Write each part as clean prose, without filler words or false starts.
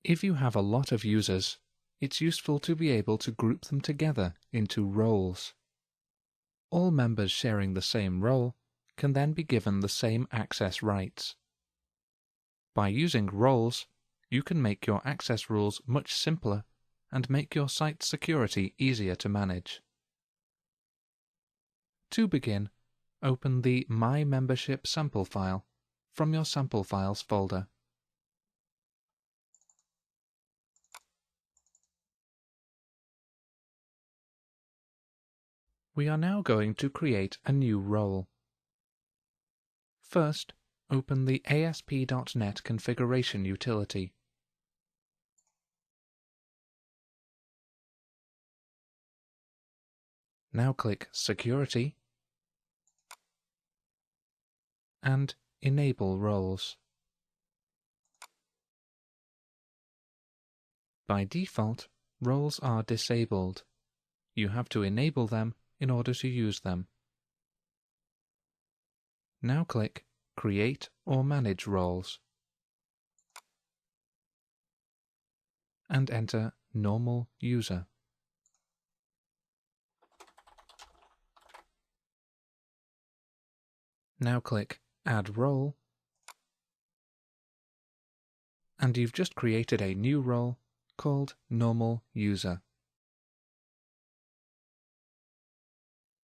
If you have a lot of users, it's useful to be able to group them together into roles. All members sharing the same role can then be given the same access rights. By using roles, you can make your access rules much simpler and make your site's security easier to manage. To begin, open the My Membership sample file from your Sample Files folder. We are now going to create a new role. First, open the ASP.NET Configuration utility. Now click Security and Enable Roles. By default, roles are disabled. You have to enable them in order to use them. Now click Create or Manage Roles and enter Normal User. Now click Add Role, and you've just created a new role called Normal User.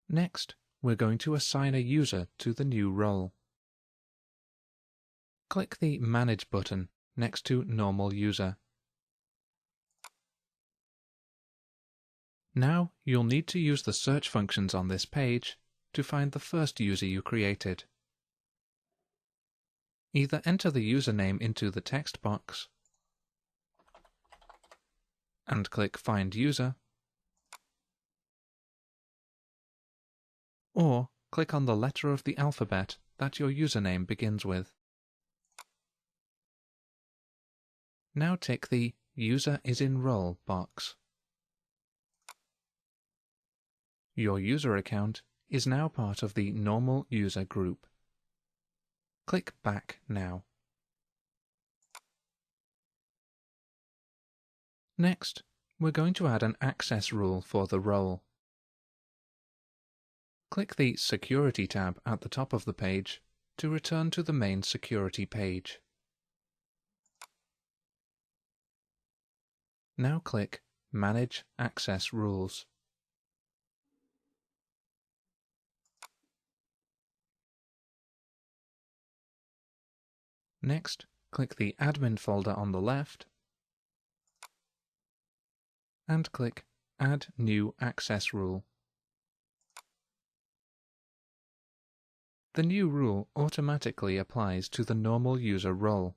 Next, we're going to assign a user to the new role. Click the Manage button next to Normal User. Now you'll need to use the search functions on this page to find the first user you created. Either enter the username into the text box and click Find User, or click on the letter of the alphabet that your username begins with. Now tick the User is in Role box. Your user account is now part of the Normal User group. Click Back now. Next, we're going to add an access rule for the role. Click the Security tab at the top of the page to return to the main security page. Now click Manage Access Rules. Next, click the Admin folder on the left and click Add New Access Rule. The new rule automatically applies to the normal user role,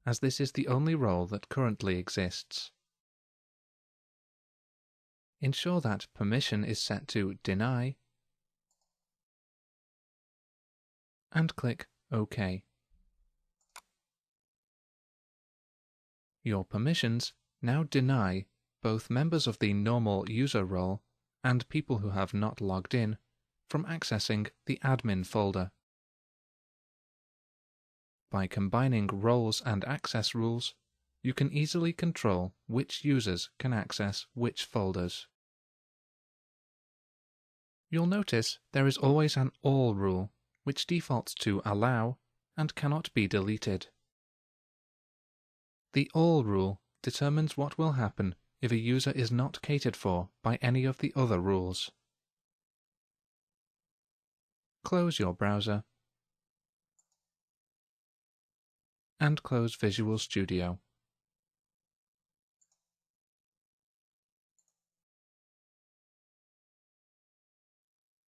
as this is the only role that currently exists. Ensure that permission is set to Deny and click OK. Your permissions now deny both members of the normal user role and people who have not logged in from accessing the admin folder. By combining roles and access rules, you can easily control which users can access which folders. You'll notice there is always an All rule, which defaults to Allow and cannot be deleted. The All rule determines what will happen if a user is not catered for by any of the other rules. Close your browser and close Visual Studio.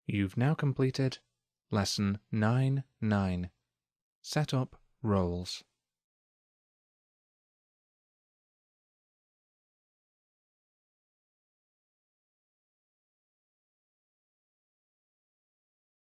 You've now completed Lesson 9.9. Set up roles.